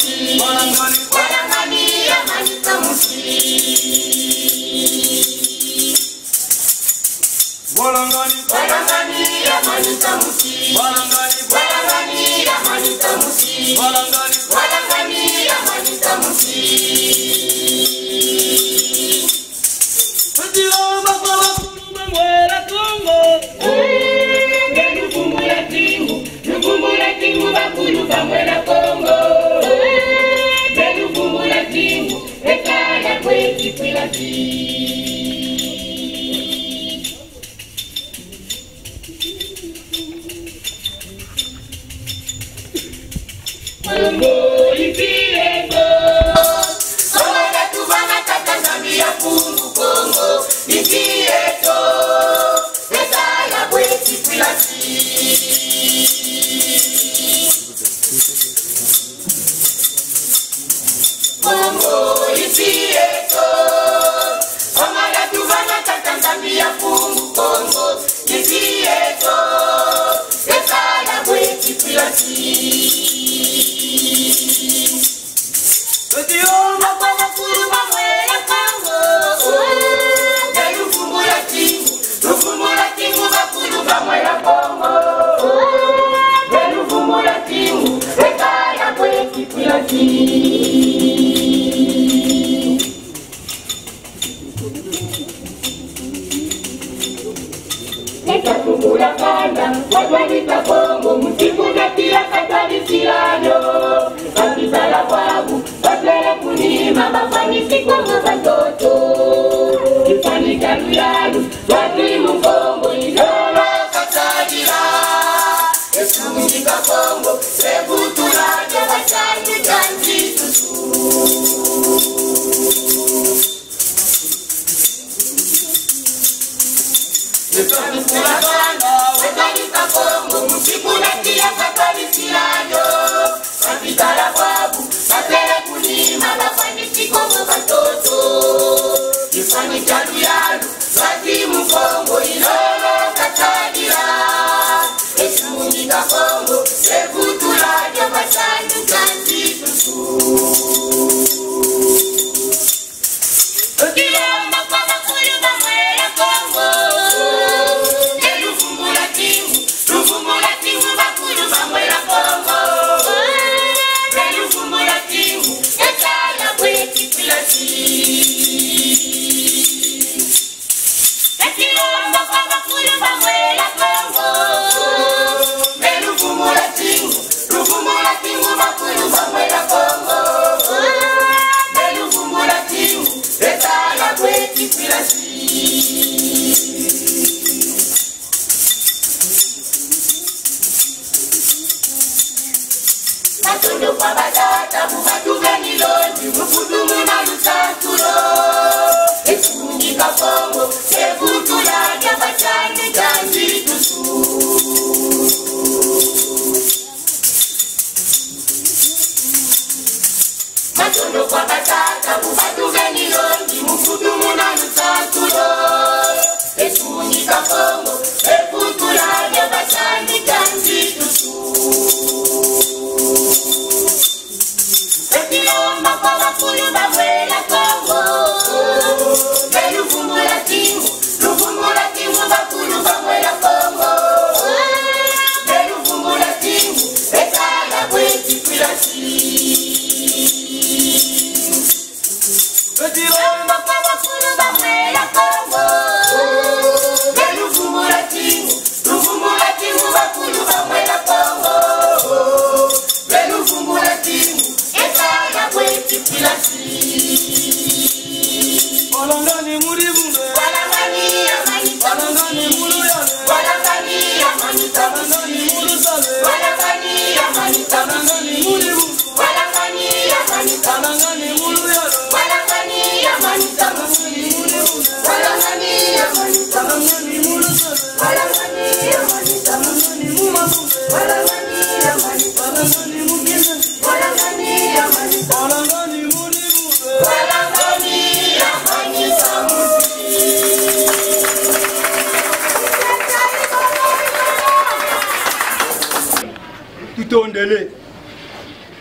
musi walangani ya manita musi walangani ya manita musi walangani ya manita musi walangani ya manita musi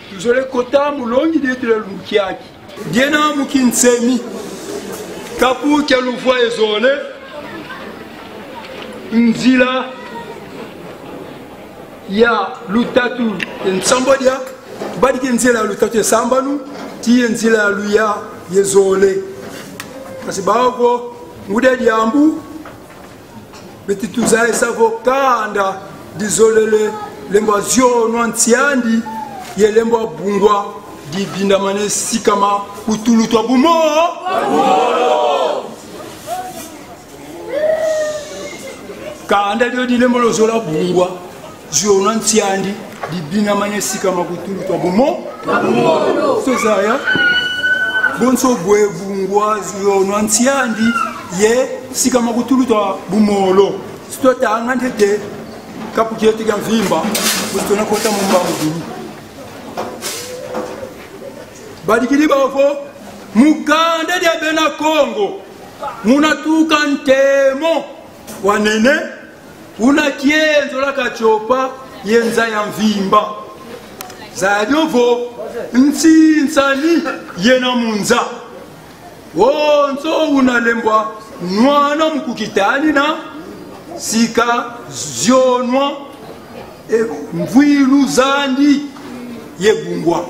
tuzole kota mulongi de tule lumkiaki diena mukinsemi kapu kya luvwa ezole nzila ya lutatu ensambodia badi nzila lutatu esambanu ti nzila luya yezole kasi bago ngude diambu beti tuzae savo kanda dizolele lembo ziono ntiandi ye lembo bungwa di bindamane sikama utulutwa bumo kanda dio di lembo lozola bungwa ziono ntiandi di bindamane sikama utulutwa bumo sozaya bonso bwe bungwa ziono ntiandi ye sikama utulutwa bumolo sitota angandete kapukete kya mvimba kutona kota mumba muduru badikili bafo mukanda dia bena Kongo munatuka ntemo wanene una kienzo la kachopa yenza ya mvimba zayovo ntsinsani yena munza wonso unalembwa nwana mukukitani na sika zionwa mvilu zandi yebungwa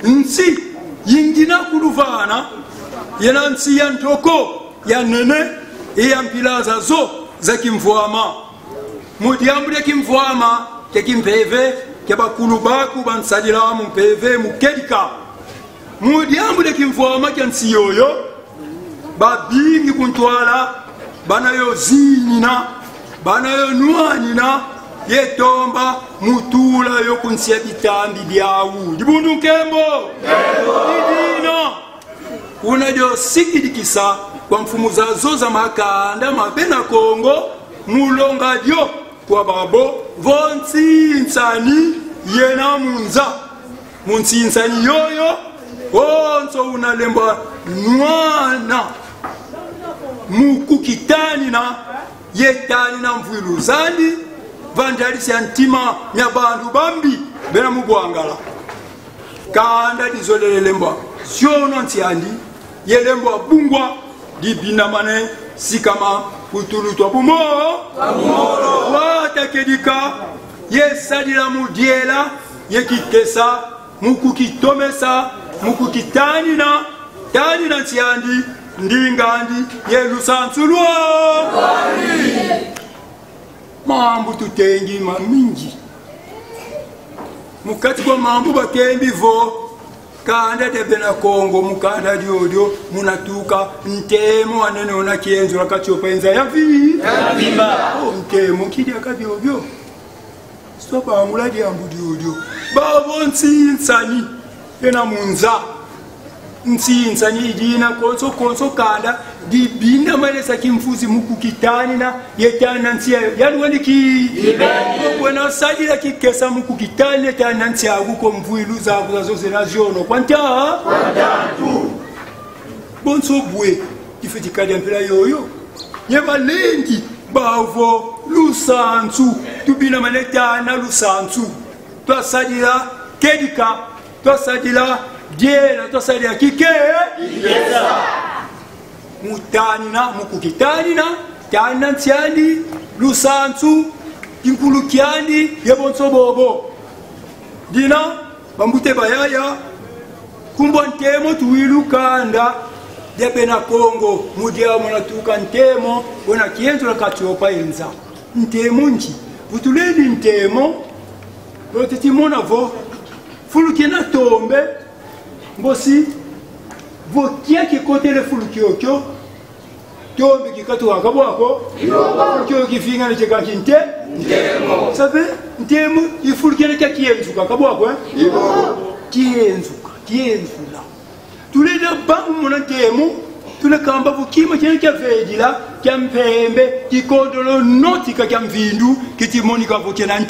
nsi yingina kuluvana yena nsi ya ntoko ya nene iya mpilaza zo za kimvwama mudiambu ya kimvwama ke kimpeve ke bakulu baku bansalila mumpeve mukedika mudiambu ya kimvwama ke nsi yoyo babingi kuntwala bana yo zinina bana yo nuanina yetomba mutula yo kunsia bitambi byawu dibundu nkembo didina unajo sikidikisa kwa mfumu za zoza makanda mabena Kongo mulonga dio kwa babo vonsi insani yena munza munsi insani yoyo onso unalemba nwana mukukitani na yetani na mvuilu zandi vandalisi antima nyabandu bambi bena mubwangala kanda dizolele lemba siono ntiandi yelemba bungwa dibinamane sikama utulutwa bumo watakedika yesadila mudiela yekikesa mukukitomesa mukukitani na ntiandi ndingandi yelusansulwa mambu tutengi mamingi mukati kwa mambu bakembi vo kanda de bena Kongo mukanda diodio munatuka ntemo anene ona kienzo lakachopa enza ya vimba ntemo kidi akabiobyo stopa muladi ambu diodio bavonsi nsani ena munza nsinsa nyidina konso kanda dibinda malesa kimfuzi mukukitani na yetana nsia yaluwaniki wena sajila kikesa mukukitani yetana nsia aguko mvuilu zabu zose na ziono kwanta bonso bwe ifetikadi ampela yoyo nyeba lengi bavo lusansu tubina manetana lusansu twasajila kedika twasajila diela tosalia kike ikesa mutanina mukukitanina tanina ntiandi lusansu inkulukiandi yebonso bobo dina bambute bayaya kumbo ntemo tuwilu kanda debena Kongo mudia munatuka ntemo wona kienzo lakachopa enza ntemo nchi butuledi ntemo rotetimona vo fulukena tombe mbosi vokia ki kote le fulukyo tombe ki katu akabwako fulukyo kifinga ne cheka kinte ntemo sabe ntemo ifulukena kya kienzuka akabwako kienzula tuleda bangu mona ntemo tulekamba vukima kya vedila kya mpembe kikodolo notika kya mvindu kitimonika vukena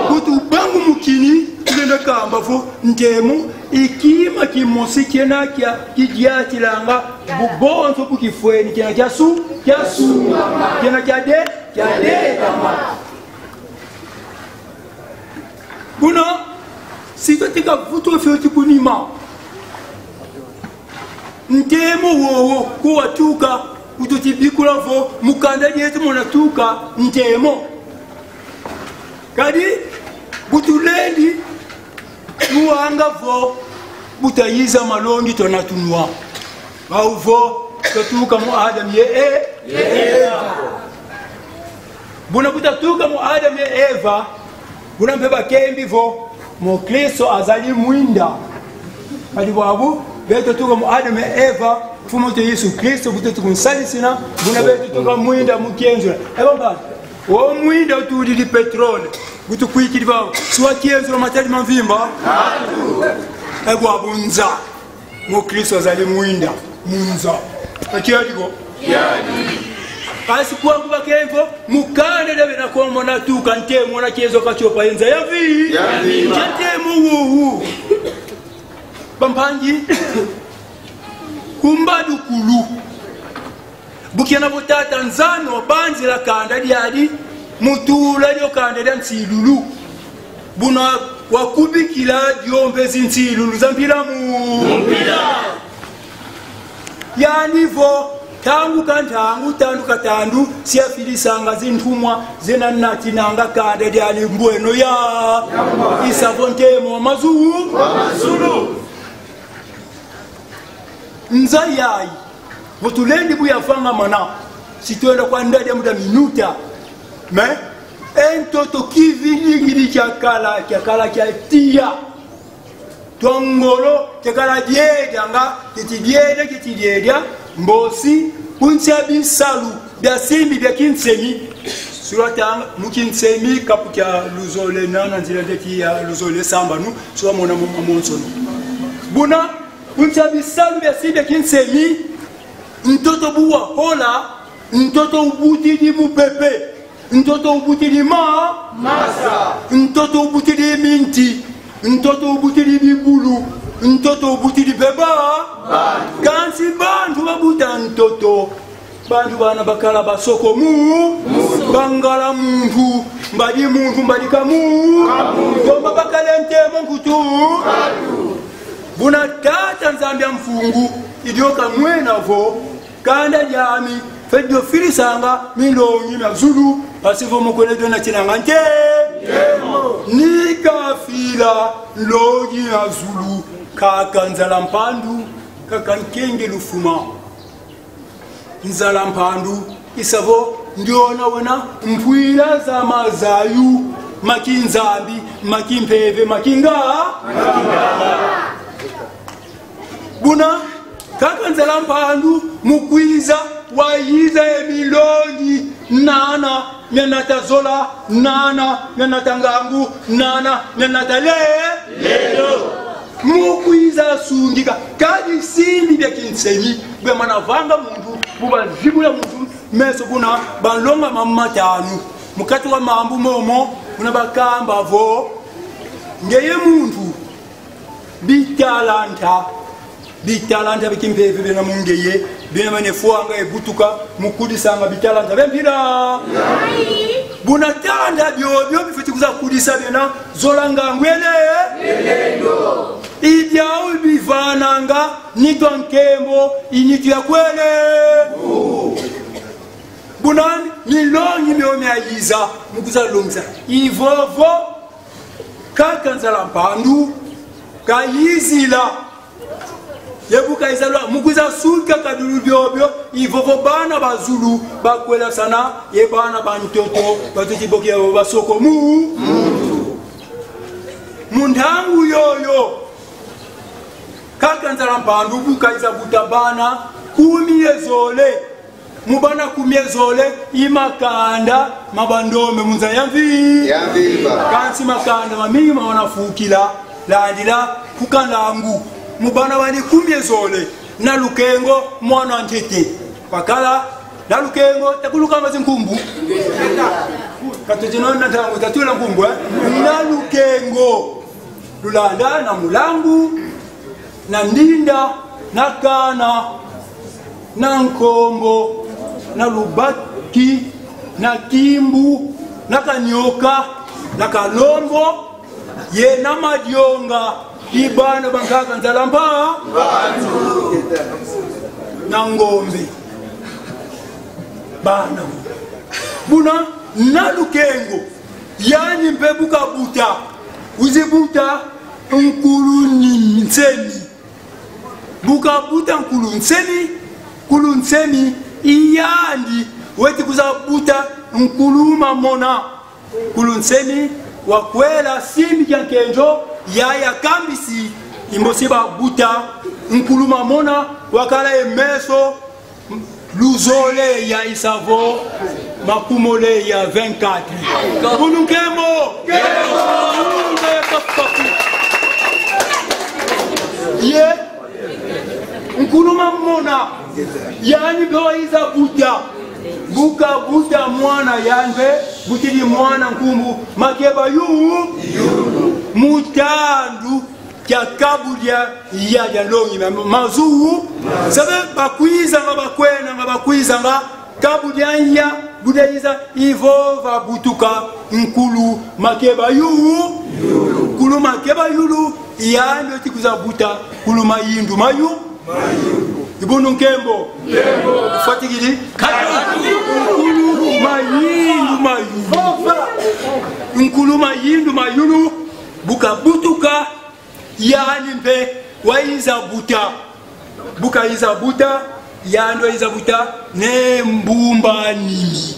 kutu bangu mukini tulenda kamba vo ntemo ikima kimosi kena kya kijiatilanga bubonso kukifweni kena kyasu kena kya de kama Kuna sito tika vuto fyoti kunima ntemo wowo kuwatuka utotibikula vo mukanda yetu monatuka ntemo kadi butulendi muanga vo butayiza malongi tonatunwa bauvo totuka mu Adam ye Eva buna butatuka mu Adam ye Eva buna mbeba kembi vo mu Kristo azali mwinda kadi wabu beto tuka mu Adam ye Eva fumo te Yesu Kristo butatuka nsalisina buna beto tuka mwinda mukienzura ebamba o mwinda utudi di petrole butu kuikiri bawo suwa kienzura matali mavimba ego abunza mu Kristo azali mwinda munza akiyadiko kasi kwa kuba kengo mukane debe na kwa mona tuka ntemo na kiezo kachopa enza yavi ntemo wuhu bampangi kumbadu kulu bukiana botata nzano banzi la kanda diadi mutula lyo kanda dia nsilulu buna wakubikila diombezi nsilulu zampila mpila yani vo tangu kantangu tandu katandu siafilisanga zintumwa zena natinanga kanda diadi mbweno ya isavontemo mazulu nzayai butulendi buyafanga mana sitwenda kwa ndadi ya muda minuta me entoto kivilingiri kyakala kyatia twangolo kyakala dyedanga kitidyedya mbosi kuncha bisalu bya simbi bya kinsemi suratanga mukinsemi kapu kya luzole nana nzira ndeti ya luzole sambanu suwa mona monsono buna kuncha bisalu bya simbi bya kinsemi ntoto buwa hola ntoto ubutidi mupepe ntoto ubutidi masa ntoto ubutidi minti ntoto ubutidi bibulu ntoto ubutidi beba kansi bantu babuta ntoto bantu bana bakala basoko bangala muntu mbadi kamu tomba bakale ntemo nkutu buna tata nzambia mfungu idioka mwena vo kanda jami fedio filisanga milongi na zulu pasivo mokole dona chinanga nte nika fila logi na zulu kaka nzala mpandu kaka nkenge lufuma nzala mpandu isavo ndiona wana mpwila za mazayu makinzambi makimpeve makinga buna kaka nzala mpandu mukwiza wayiza emilongi nana nyanatazola nana nyanatangangu nana nyanatale-lelo mukwiza sundika kadi simbi bya kinsemi bya manavanga muntu bubazibula muntu meso kuna balonga mamatanu mukati wa mambu momo kuna bakamba vo ngeye muntu bitalanta bikimpeve bena mungeye bena manefuanga ebutuka mukudisanga bitalanta bempira buna talanta byobyo bifiti kuza kudisa bena zolanga ngwele idyao bivananga nitwa nkembo initu ya kwele bunani milongi miome ayiza mukuza longza ivovo kaka nzala mpandu kayizila yebuka izalwa mukuza sulka kadulu byobyo ivovo bana bazulu bakwela sana ye bana bantoto batutibokia basoko mundangu yoyo kaka nzala mpandu buka izabuta bana kumiyezole mubana kumiyezole imakanda mabandome munza yamviba kansi makanda mamingi mawanafukila landila kukandangu mubana wani kumiyezole na lukengo mwana ntete pakala na lukengo takulukamba zinkumbu katujinona ntangu tatula nkumbu na lukengo lulanda na mulangu na ndinda na kana na nkombo na lubaki na kimbu na kanyoka na kalombo ye na madionga ibana bankaka nzalamba na ngombe bana buna na lukengo yani mpebuka buta uzibuta nkulu nsemi buka buta nkulu nsemi iyandi weti kuzabuta nkuluma mona nkulu nsemi wakwela simbi kya kenjo yaya kambisi imbosiba buta nkuluma mona wakala emeso luzole ya isavo makumole ya 24 Bununkembo ye nkuluma mona yani bewayiza buta buka buta mwana yanve butili mwana nkumbu makeba yu mutandu kya kabulya ya longi mazuu sabe bakwiza nga bakwiza nga kabulya ya budaiza ivo va butuka nkulu makeba yu nkulu makeba yulu yando tikuza buta nkulu mayindu mayu ibunu nkembo fatigiri nkulu mayindu mayulu buka butuka yani mpe waiza buta buka iza buta yando iza buta ne mbumba nimi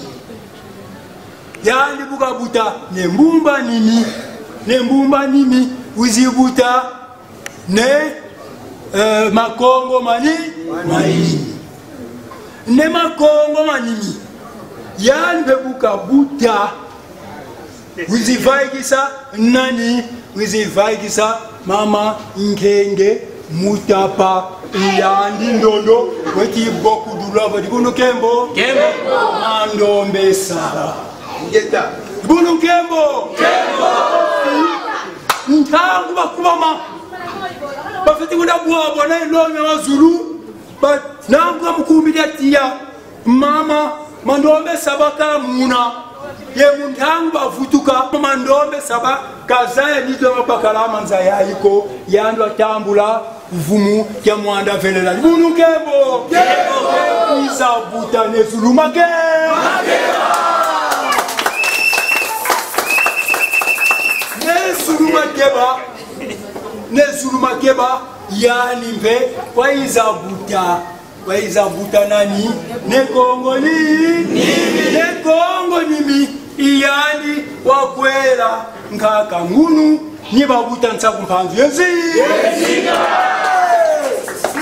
yani buka buta ne mbumba nimi uzibuta ne makongo manini ne makongo manini yani mpe buka buta uzivaikisa nani uzivaikisa mama nkenge mutapa yandi ndondo weti boku dulava dibuno kembo mandombe saba dibuno kembo ntangu bakubama bafiti kuda bwabwa na ilonga wazulu nangu mukumbira tia mama mandombe saba kamuna ye muntangu bavutuka mandombe saba kazaya nito mapakala manza yaiko yando atambula vumu kya mwanda velela bunu kebo isa buta nezulu nezulu makeba yani mbe waiza buta nani nekongo nimi iyani wakwela nkaka ngunu nibabuta nsaku mpanzu yezi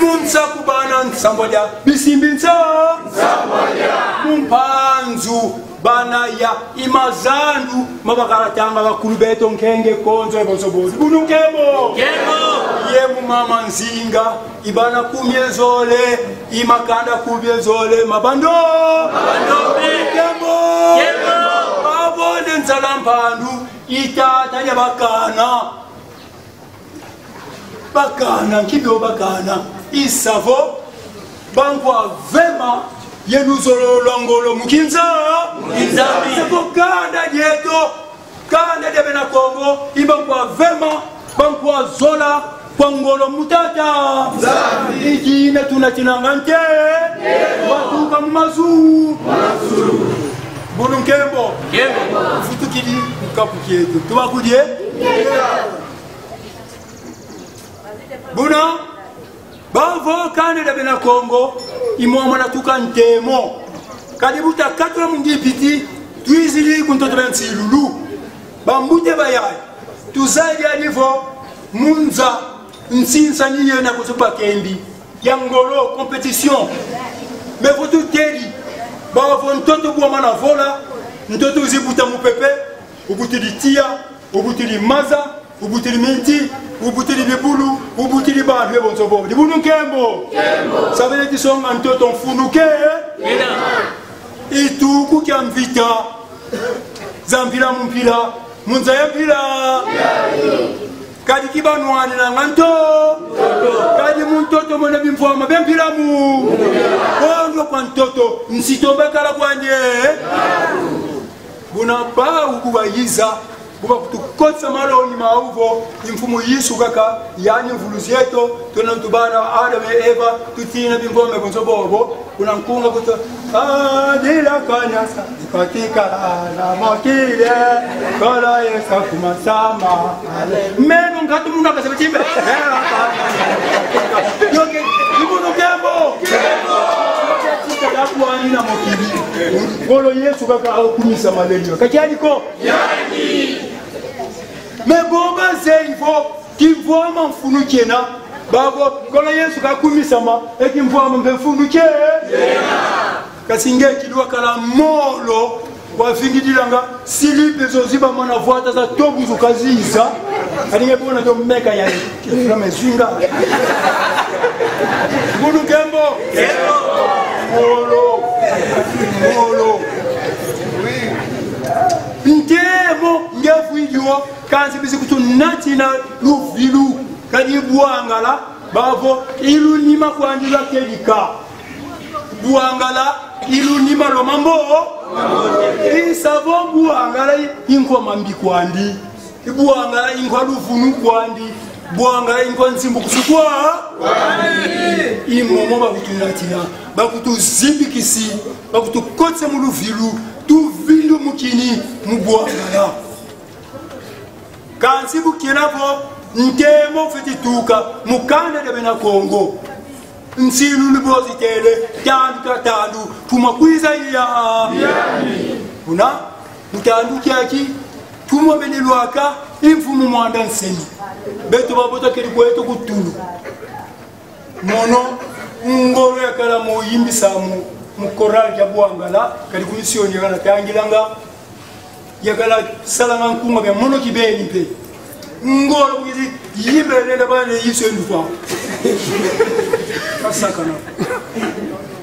munsaku bana nsambodya bisimbi nsambodya mumpanzu bana ya imazandu mabakaratanga bakulu beto nkenge konzo ebosobozi bunukemo ye mumama nzinga ibana kumyezole imakanda kubyezole mabando kemo babone nzalampandu itata ya bakana nkibyo bakana isavo bangwa vema yenuzolo longolo mukinza seko kanda dieto kanda debe na Kongo ibangwa vema bangwa zola kwa ngolo mutata ijine tunatinangante watuka mumazu bunu nkembo futukidi kapu kietu tubakudie buna bavo kane da bena Kongo imwamo na tuka ntemo kadibuta katwa mungipiti tuizili kuntoto bensi lulu bambute bayai tuzaidi alivo munza nsinsa niye na kutupa kendi yangolo compétition mais faut tout tedi bavo ntoto bwama na vola ntoto uzibuta mupepe ubutili tia ubutili maza ubutili minti ubutili bibulu ubutili badwe bonsobo dibunu nkembo savele tisonga ntoto mfunuke ituku kya mvita zampila mumpila munza ya mpila kadi kibanwani na nganto kadi muntoto mwana bimfoma bempila mu kondo kwa ntoto nsitombe kala kwanye buna ba ukubayiza kuba kutukotsa malongi mauvo imfumu Yesu kaka yani mvuluzi yetu tunatubana Adam na Eva tutina bingome bonzobobo kuna nkunga kuto adila kanyasa katika na mokile kola Yesu kumasama meno ngatu muna kasebechimbe yoke ibuno kembo Yakuani na mokili kolo Yesu kaka akumisa malelio kakialiko yani mebomba zeivo kivoma mfunukena babo kolo Yesu kakumisa ma ekimvoma mbefunuke kasinge kidwa kala molo wafingidilanga silipe zoziba mwana vuata za tobu zukaziza alinge bona to meka ya kama zinga Budu kembo molo ntemo ngefuijo kanzi bisikutu natina luvilu kadi buangala bavo ilu nima kwandila kelika buangala ilu nima lo mambo isavo buangala inkwa mambi kwandi buangala inkwa luvunu kwandi buangala inkwa nsimbu kusukwa imomo bakutunatina bakutuzibikisi bakutukotse mu luvilu tuvindu mukini mubuangala kansi bukinavo ntemo fitituka mukanda de bena Kongo nsilu libozi tele tandu tumakwiza ya kuna mutandu kyaki tumo benelwaka imfumu mwanda nseni beto babota kiri kwetu kutulu mono ngoro yakala moyimbisa mu koral ya buangala kali kumisioni yakala tangilanga yakala salanga nkunga bya mono kibeni pe ngoro kuzi yibelenda bane yiso ndufa kasakana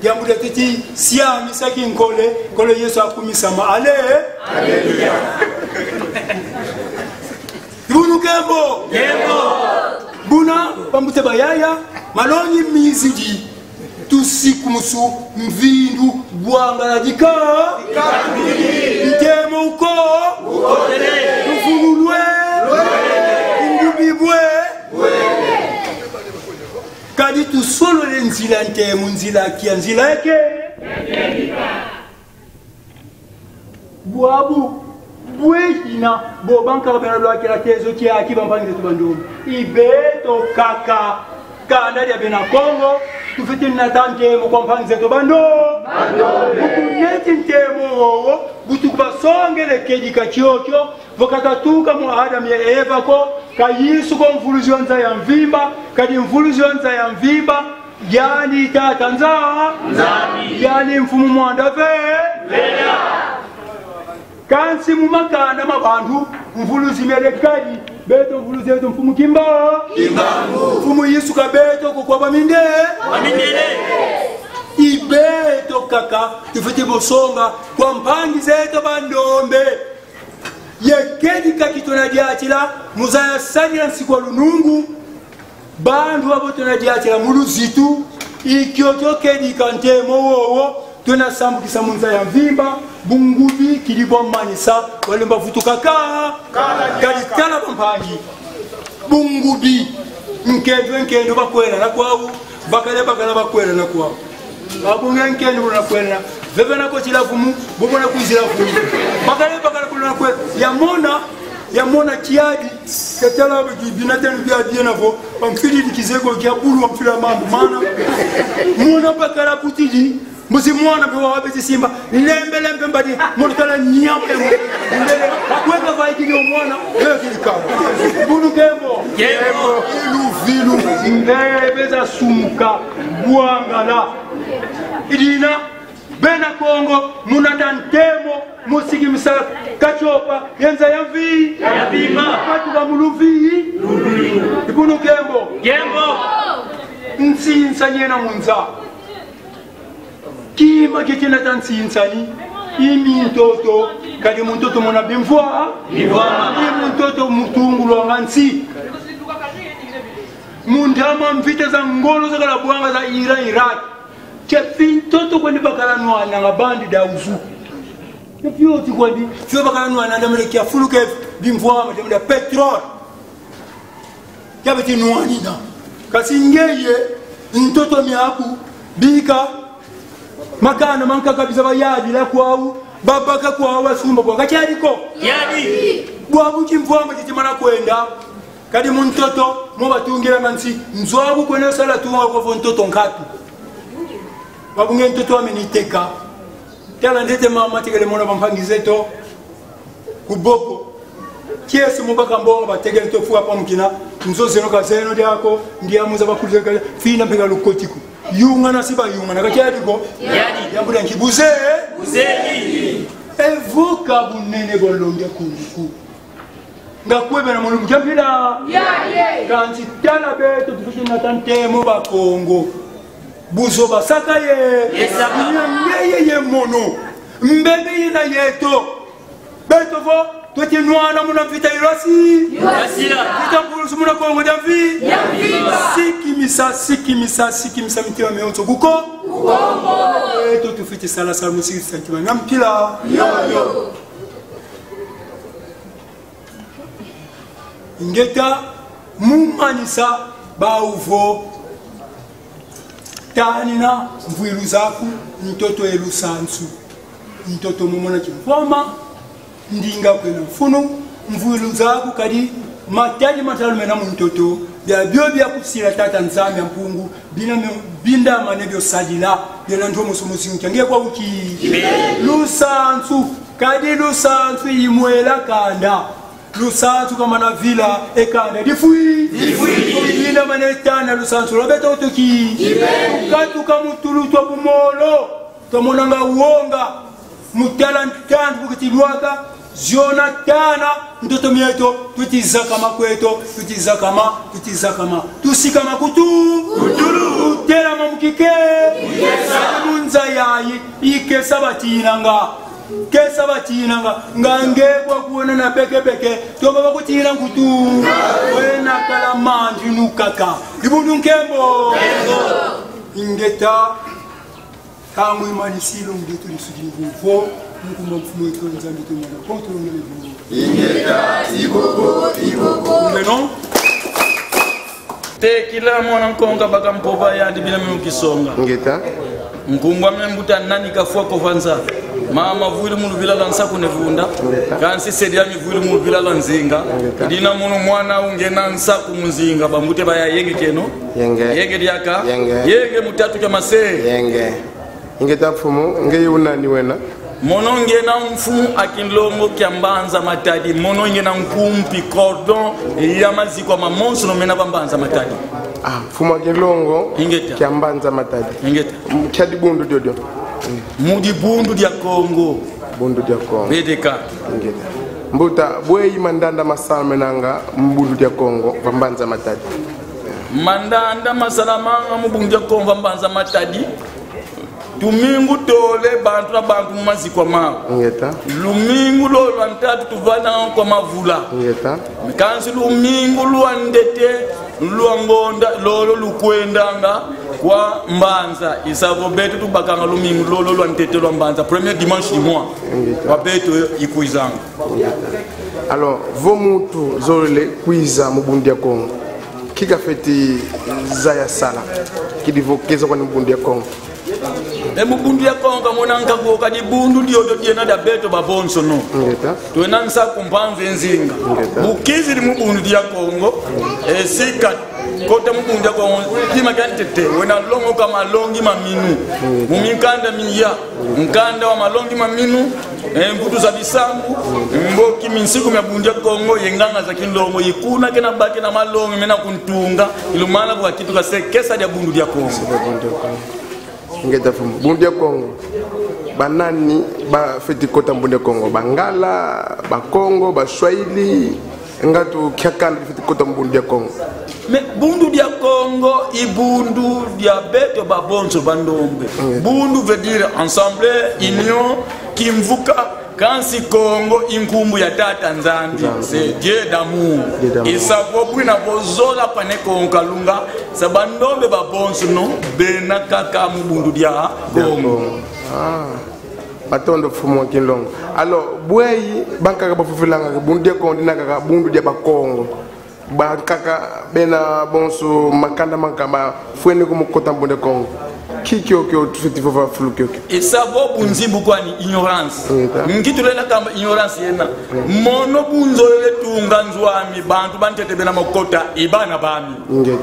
yamuda titi siami saki nkole kole Yesu akumisa ma haleluya Bunu kembo buna pambute bayaya malongi miziji tusikumusu mvindu buangala jika ntemo uko ufunulwe ngubibwe kadi tusolo nzila ntemo nzila kia nzila yake buabu buejina bo banka bana lo akira tezo ki akiba mpangize tubandomo ibeto kaka kanda ya bena Kongo tufite na dante mo kwa mpangize tubandomo bukuneti ntemo butukuba songele keji kachiokyo vokatatuka mu Adam ya Eva ko kayisu ko mvuluzi wanza ya mvimba kadi mvuluzi wanza ya mvimba yani tatanza yani mfumu mwanda vela kansi mumakanda mabantu mvuluzi melekadi beto mvuluzi yetu mfumu kimba mfumu Yesu kabeto kukwaba mindele ibeto kaka tufite bosonga kwa mpangi zetu bandombe yekedi kakitona diachila muzaya sanira nsikwa lunungu bandu abo tona diachila muluzitu ikyoto kedi kantemo wowo tuna sambukisa munza ya mvimba bungubi kilibo manisa walemba vutuka kali kala bampangi bungubi nkendo bakwera na kwawu bakale bakwera na kwawu abunga nkendo na kwera veve na ko chilavumu bubona kuzira vumu bakale kuna kwera yamona kiadi katala binatenu bya dienavo pamfili dikizego kya bulu amfila mambo mana muna bakala kutiji musi mwana kwa wabezi simba lembe mbadi mwana nyampe mbele kwenda vaiki mwana leo kilikawa bunu kembo ilu vilu mbeza sumuka buangala idina bena Kongo munatantemo musiki misala kachopa yenza yamvi yabima katuka muluvi ibunu kembo nsinsa nyena munza kima kikina tansinsani imintoto kadi muntoto mona bimvwa imuntoto mutungulwa ngansi mundama mvita za ngolo za kala buanga za Iraq chefi toto kwani bakala nwana ngabandi dauzu Nfioti kwandi fyo bakala nwana ndamelekia fuluke bimvwama demda petrol yabeti nwanina kasi ngeye ntoto myaku bika makana manka kabisa bayadi la kwao babaka kwao asumba kwa kachaliko yadi bwabu kimvwama titimana kwenda kadi muntoto mo batungira mansi nzwabu kwena sala tunga kwa ntoto ngatu babunge ntoto ameniteka tala ndete mama tikele mona bampangizeto kuboko kiesi mubaka mbongo bategele tofu apa mukina nzoze no kazeno dyako ndiamuza bakuleka fina mpeka lukotiku yunga na siba yunga na kachaliko yadi yambula nkibuze uzeli evoka bunene bolonge kunduku ngakwebe na mulungu jampira kanti tala beto tufike na tantemo bakongo buzo basaka ye mono mbebe yina yeto beto vo twete nwana muna vita irasi vita kurusu muna kongo javi sikimisa mitiwa meonso kuko beto tufike sala musiki santima ngampila yo ngeta mumanisa bauvo tanina mvuilu zaku mtoto elusansu mtoto mumona chimfoma ndinga kwena mfunu mvuilu zaku kadi matali matalume na mtoto bya byo bya kusira tata nzambe mpungu binda manebyo sadila bya ndo musumusi ntangiye kwa uki lusansu kadi lusansu imwela kanda lusansu kama na vila ekanda difui ibina manetana lusansu robeto otoki ukatu kamutulu twa bumolo tomonanga uonga mutala ntandu bukitilwaka ziona tana mtoto mieto tutizaka makweto tutizaka tusika makutu utela mamukike munza yayi ikesa batinanga kesa batinanga ngange kwa kuona na peke toba bakutina ngutu wena kala manju nukaka libundu nkembo ingeta tangu imanisilo ngeto lisujingo mukuma mfumo eto nzambi to mwana kontro ngele ingeta iboko ngeno te kila mwana nkonga baka mpoba yandi bila mukisonga ngeta ngungwa mbuta nani kafua kovanza mama vuili mulu bila lansa kunevunda kansi sedia mi vuili mulu bila lanzinga dina munu mwana ungena nsaku munzinga bambute baya yenge keno yenge diaka yenge mutatu kya mase yenge ingeta mfumu ngeye unani wena mono ngena mfumu akinlongo kya mbanza matadi mono ngena nkumpi cordon ya maziko mamonso no mena bambanza matadi mfumu akinlongo kya mbanza matadi ingeta chadi bundu dodo mudi bundu dia Kongo BDK ingeta mbuta bweyi mandanda masalme nanga mbundu dia Kongo vambanza matadi mandanda masalamanga mbundu dia Kongo vambanza matadi tumingu tole bantu na bantu mazikwa mao ngeta lumingu lo lwantatu tuvana kwa mavula ngeta kansi lumingu luandete luangonda lolo lukwendanga kwa mbanza isavo betu tubakanga lumingu lolo lwantete lwa mbanza premier dimanche du mois wa betu ikuizanga alors vos mutu zole kuiza mubundi ya Kongo kika feti zaya sala kidivokeza kwa mubundi ya Kongo Mubundu ya Kongo monanga goka di bundu diodo diena da beto babonso no tuena nsa kumpanze nzinga bukizi di mubundu ya Kongo sika kota mubundu ya Kongo dima kantete wena longo kama longi maminu mumikanda miya mkanda wa malongi maminu mbutu za bisambu mboki minsiku mya bundu ya Kongo yenganga za kindongo yikuna kena baki na malongi mena kuntunga ilumana kwa kitu kase kesa dia bundu ya Kongo ngeta fumu bundu ya Kongo banani ba feti kota bundu ya Kongo bangala ba Kongo ba Swahili ngatu kyakana feti kota bundu ya Kongo me bundu ya Kongo ibundu dia beto babonso bandombe bundu veut dire ensemble union kimvuka kansi Kongo inkumbu ya tata nzambi c'est Dieu d'amour il savo bwina bozola pane konkalunga sabandombe babonso no bena kaka mubundu dia Kongo Matondo fumo kinlongo. Alors, bwei banka ba fufilanga bundu dia kongo dinaka bundu dia ba Kongo. Ba kaka bena bonso makanda mankamba fuene ko mukota mbunde Kongo. Kikyo kyo tufiti fofa flukyo. Et ça va bunzimbu kwa ni ignorance. Ngitulela kamba ignorance yena. Mono bunzo yetunga nzwami bantu bantete bena mokota ibana bami.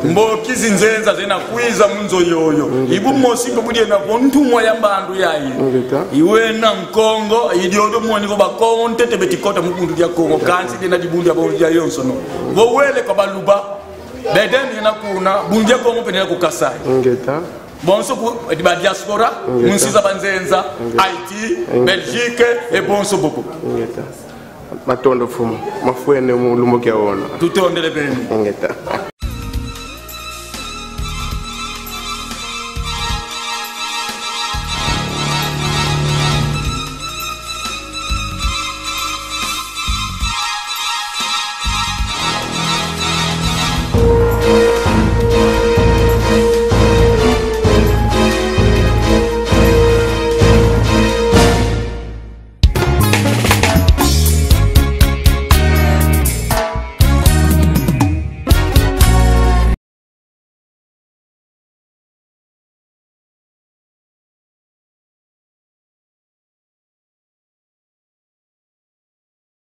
Mboki zinzenza zena kwiza munzo yoyo. Ibu mosimbo budi na bontumwa ya mbandu yayi. Iwena mkongo idiodo mwani ko bakongo ntete betikota mubundu dia Kongo kansi dena dibundu ya bondu ya yonso no. Wowele kwa baluba bedeni yena kuna bundu ya Kongo penela kukasai. Bonso pour la diaspora, Munsiza Banzenza, Haïti, Belgique et bonso beaucoup. Matondo fumo, mafuene mu lumoke ona. Tout on est le